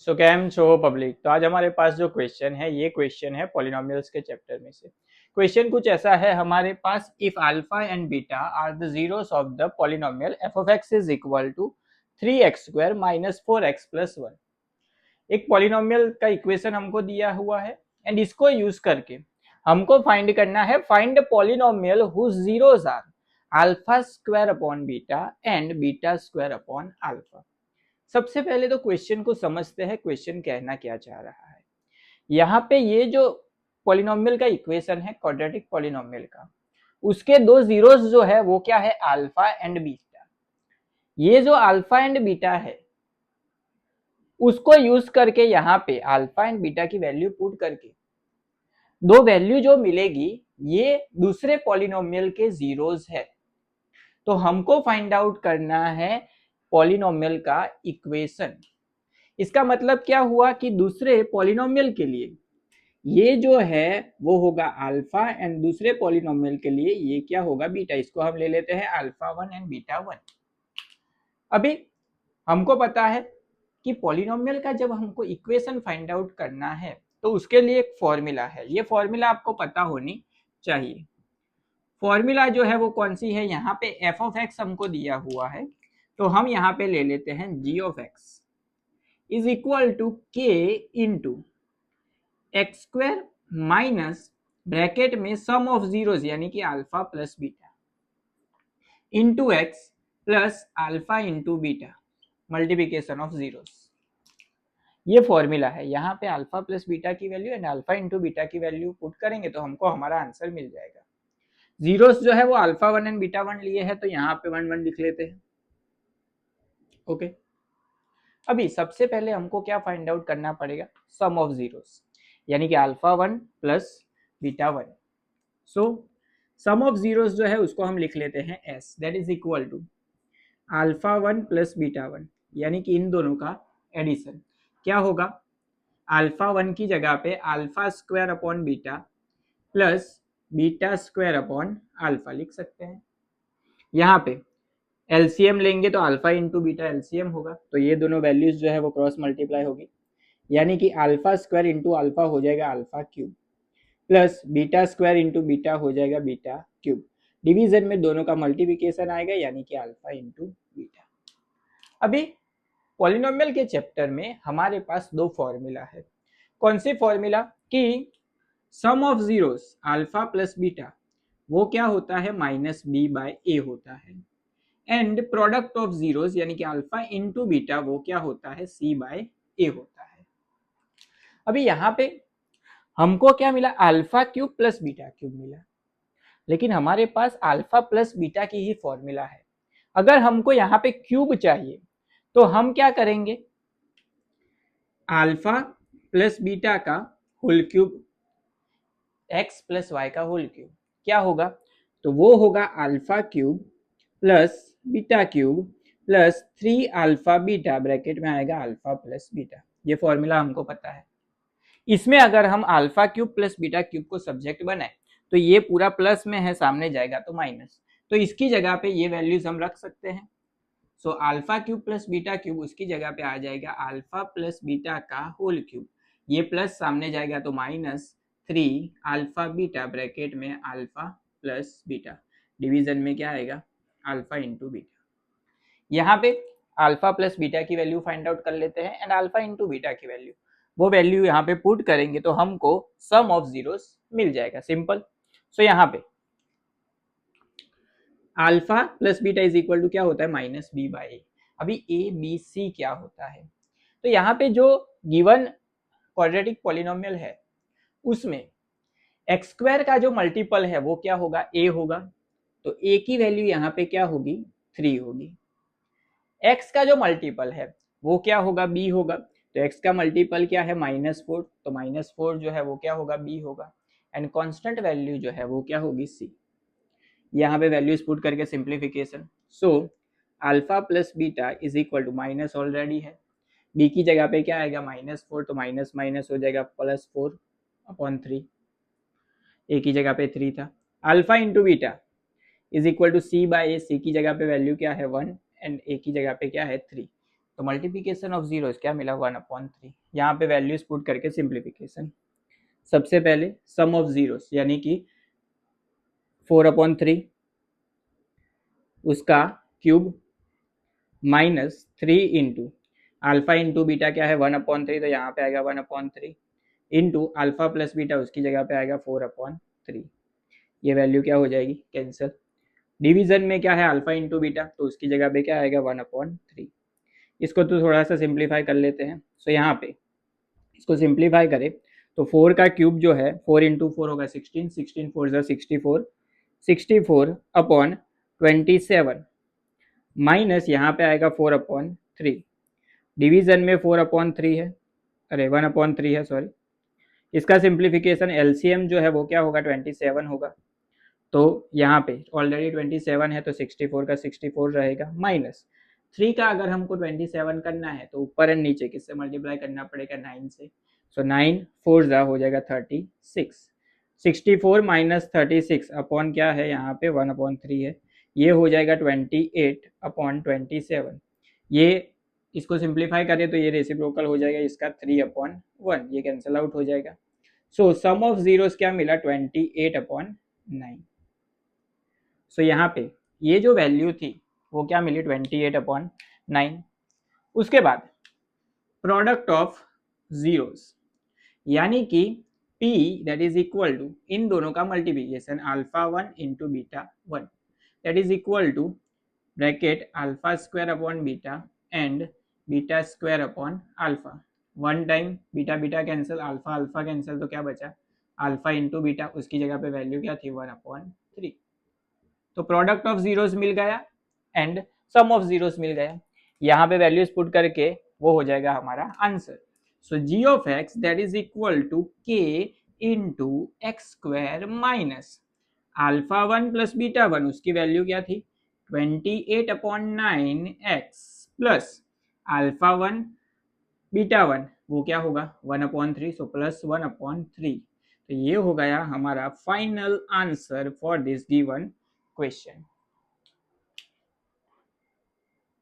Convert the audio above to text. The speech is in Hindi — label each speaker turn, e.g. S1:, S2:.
S1: सो कैम छो पब्लिक। तो आज हमारे पास जो क्वेश्चन है ये क्वेश्चन है पॉलिनोमियल्स के चैप्टर में से। क्वेश्चन कुछ ऐसा है हमारे पास, if alpha and beta are the zeros of the polynomial f of x is equal to 3x² minus 4x plus 1। एक पॉलिनोमियल का इक्वेशन हमको दिया हुआ है एंड इसको यूज करके हमको फाइंड करना है, find the polynomial whose zeros are alpha square upon beta and beta square upon alpha. सबसे पहले तो क्वेश्चन को समझते हैं, क्वेश्चन कहना क्या चाह रहा है। यहाँ पे ये जो पॉलिनोमियल का इक्वेशन है क्वाड्रेटिक पॉलिनोमियल का, उसके दो जीरोस जो है वो क्या है, अल्फा एंड बीटा। ये जो अल्फा एंड बीटा है उसको यूज करके यहाँ पे अल्फा एंड बीटा की वैल्यू पुट करके दो वैल्यू जो मिलेगी ये दूसरे पॉलिनोमियल के जीरोस है। तो हमको फाइंड आउट करना है पॉलिनोमियल का इक्वेशन। इसका मतलब क्या हुआ कि दूसरे पॉलिनोमियल के लिए ये जो है वो होगा अल्फा एंड दूसरे पॉलिनोमियल के लिए ये क्या होगा, बीटा। इसको हम ले लेते हैं अल्फा 1 एंड बीटा 1। अभी हमको पता है कि पॉलिनोमियल का जब हमको इक्वेशन फाइंड आउट करना है तो उसके लिए एक फॉर्मूला है, ये फॉर्मूला आपको पता होनी चाहिए। फॉर्मूला जो है वो कौन सी है, यहाँ पे एफ ऑफ एक्स हमको दिया हुआ है तो हम यहाँ पे ले लेते हैं g of x is equal to k into x square minus bracket में सम ऑफ जीरोस यानी कि alpha plus beta into x plus alpha into beta multiplication of zeros. ये फॉर्मूला है। यहाँ पे अल्फा प्लस बीटा की value and alpha into beta की वैल्यू पुट करेंगे तो हमको हमारा आंसर मिल जाएगा। जीरोस जो है वो अल्फा 1 एंड बीटा 1 लिए है तो यहाँ पे 1 1 लिख लेते हैं। ओके, अभी सबसे पहले हमको क्या फाइंड आउट करना पड़ेगा, सम ऑफ जीरोस यानी कि alpha 1 plus beta 1। So sum of zeros जो है उसको हम लिख लेते हैं S, that is equal to alpha 1 plus beta 1 यानी कि इन दोनों का एडिशन। क्या होगा, अल्फा 1 की जगह पे alpha square upon beta plus beta square upon alpha लिख सकते हैं। यहाँ पे एलसीएम लेंगे तो अल्फा इंटू बीटा एलसीएम होगा तो ये दोनों वैल्यूज जो है वो क्रॉस मल्टीप्लाई होगी यानी कि अल्फा स्क्वायर इंटू अल्फा हो जाएगा alpha cube plus beta square into beta हो जाएगा बीटा क्यूब। डिवीजन में दोनों का मल्टीप्लिकेशन आएगा यानी कि अल्फा इंटू बीटा। अभी पॉलिनोमियल के चैप्टर में हमारे पास दो फॉर्मूला है। कौन सी फॉर्मूला कि sum of zeros alpha plus beta वो क्या होता है, माइनस बी बाय ए होता है एंड प्रोडक्ट ऑफ जीरोस यानी कि अल्फा इंटू बीटा वो क्या होता है, सी बाय ए होता है। अभी यहाँ पे हमको क्या मिला, alpha cube plus beta cube मिला, लेकिन हमारे पास अल्फा प्लस बीटा की ही फॉर्मूला है। अगर हमको यहाँ पे क्यूब चाहिए तो हम क्या करेंगे, अल्फा प्लस बीटा का whole cube x plus y का होल क्यूब क्या होगा, तो वो होगा alpha cube plus beta cube plus 3 alpha beta bracket में आएगा अल्फा प्लस बीटा। ये फॉर्मूला हमको पता है। इसमें अगर हम alpha cube plus beta cube को सब्जेक्ट बनाए तो ये पूरा प्लस में है, सामने जाएगा तो माइनस, तो इसकी जगह पे ये वैल्यूज हम रख सकते हैं। So alpha cube plus beta cube उसकी जगह पे आ जाएगा अल्फा प्लस बीटा का होल क्यूब, ये प्लस सामने जाएगा तो माइनस 3 अल्फा बीटा ब्रैकेट में अल्फा प्लस बीटा, डिवीजन में क्या आएगा अल्फा इंटू बीटा। यहाँ पे अल्फा प्लस बीटा की वैल्यू फाइंड आउट कर लेते हैं एंड अल्फा इंटू बीटा की वैल्यू, वो वैल्यू यहाँ पे पुट करेंगे तो हमको सम ऑफ जीरोस मिल जाएगा, सिंपल। सो यहाँ पे alpha plus beta is equal to क्या होता है, माइनस बी बाई ए। अभी ए बी सी क्या होता है, तो यहाँ पे जो गिवन क्वाड्रेटिक पॉलिनोमियल है उसमें एक्स स्क्वायर का जो मल्टीपल है वो क्या होगा, ए होगा, तो ए की वैल्यू यहाँ पे क्या होगी, 3 होगी। एक्स का जो मल्टीपल है वो क्या होगा, बी होगा, तो एक्स का मल्टीपल क्या है, -4, तो -4 जो है वो क्या होगा, बी होगा एंड कांस्टेंट वैल्यू जो है वो क्या होगी, सी। यहाँ पे वैल्यूज पुट करके simplification, so alpha plus beta is equal to minus already है, बी की जगह पे क्या आएगा, -4, तो माइनस माइनस हो जाएगा +4/3, ए की जगह पे 3 था। Alpha into beta is equal to C by A, C की जगह पे वैल्यू क्या है 1 एंड ए की जगह पे क्या है 3, तो मल्टीप्लीकेशन ऑफ जीरोस क्या मिला 1/3। यहाँ पे वैल्यूज पुट करके सिंप्लीफिकेशन, सबसे पहले सम ऑफ जीरोस यानी कि 4/3 उसका cube minus 3 into alpha into beta क्या है 1/3, तो यहाँ पे आएगा 1/3 इंटू अल्फा प्लस बीटा उसकी जगह पे आएगा 4/3। ये वैल्यू क्या हो जाएगी कैंसिल। डिवीजन में क्या है अल्फा इंटू बीटा, तो उसकी जगह पे क्या आएगा 1/3। इसको तो थोड़ा सा सिंप्लीफाई कर लेते हैं। सो यहाँ पे इसको सिंप्लीफाई करें तो 4 का क्यूब जो है 4 इंटू 4 होगा 16, 16 4 ज़ा 64, 64/27 माइनस यहाँ पे आएगा 4/3। डिवीजन में 4/3 है, अरे 1/3 है सॉरी। इसका सिंप्लीफिकेशन एलसीएम जो है वो क्या होगा 27 होगा। तो यहाँ पे ऑलरेडी 27 है तो 64 का 64 रहेगा, माइनस 3 का अगर हमको 27 करना है तो ऊपर एंड नीचे किससे मल्टीप्लाई करना पड़ेगा 9 से। सो 9 4 ज़ा हो जाएगा 36, 64 माइनस 36 अपॉन क्या है यहाँ पे 1/3 है, ये हो जाएगा 28/27। ये इसको सिंप्लीफाई करें तो ये रेसिप्रोकल हो जाएगा इसका 3/1, ये कैंसिल आउट हो जाएगा। सो सम ऑफ जीरोस क्या मिला 28/9। सो यहाँ पे ये जो वैल्यू थी वो क्या मिली 28/9। उसके बाद प्रोडक्ट ऑफ जीरोस यानी कि P that is equal to इन दोनों का multiplication alpha 1 into beta 1 that is equal to bracket alpha square upon beta and beta square upon alpha. One time beta beta cancel, alpha alpha cancel, तो क्या बचा अल्फा इंटू बीटा, उसकी जगह पे वैल्यू क्या थी 1/3। तो प्रोडक्ट ऑफ जीरोस मिल गया एंड सम ऑफ जीरोस मिल गया। यहाँ पे वैल्यूज पुट करके वो हो जाएगा हमारा answer. So g of x that is equal to k into x square minus alpha 1 plus beta 1 उसकी वैल्यू क्या थी 28/9 प्लस अल्फा 1 बीटा 1 वो क्या होगा 1/3, सो प्लस 1/3। तो ये हो गया हमारा final answer for this given question.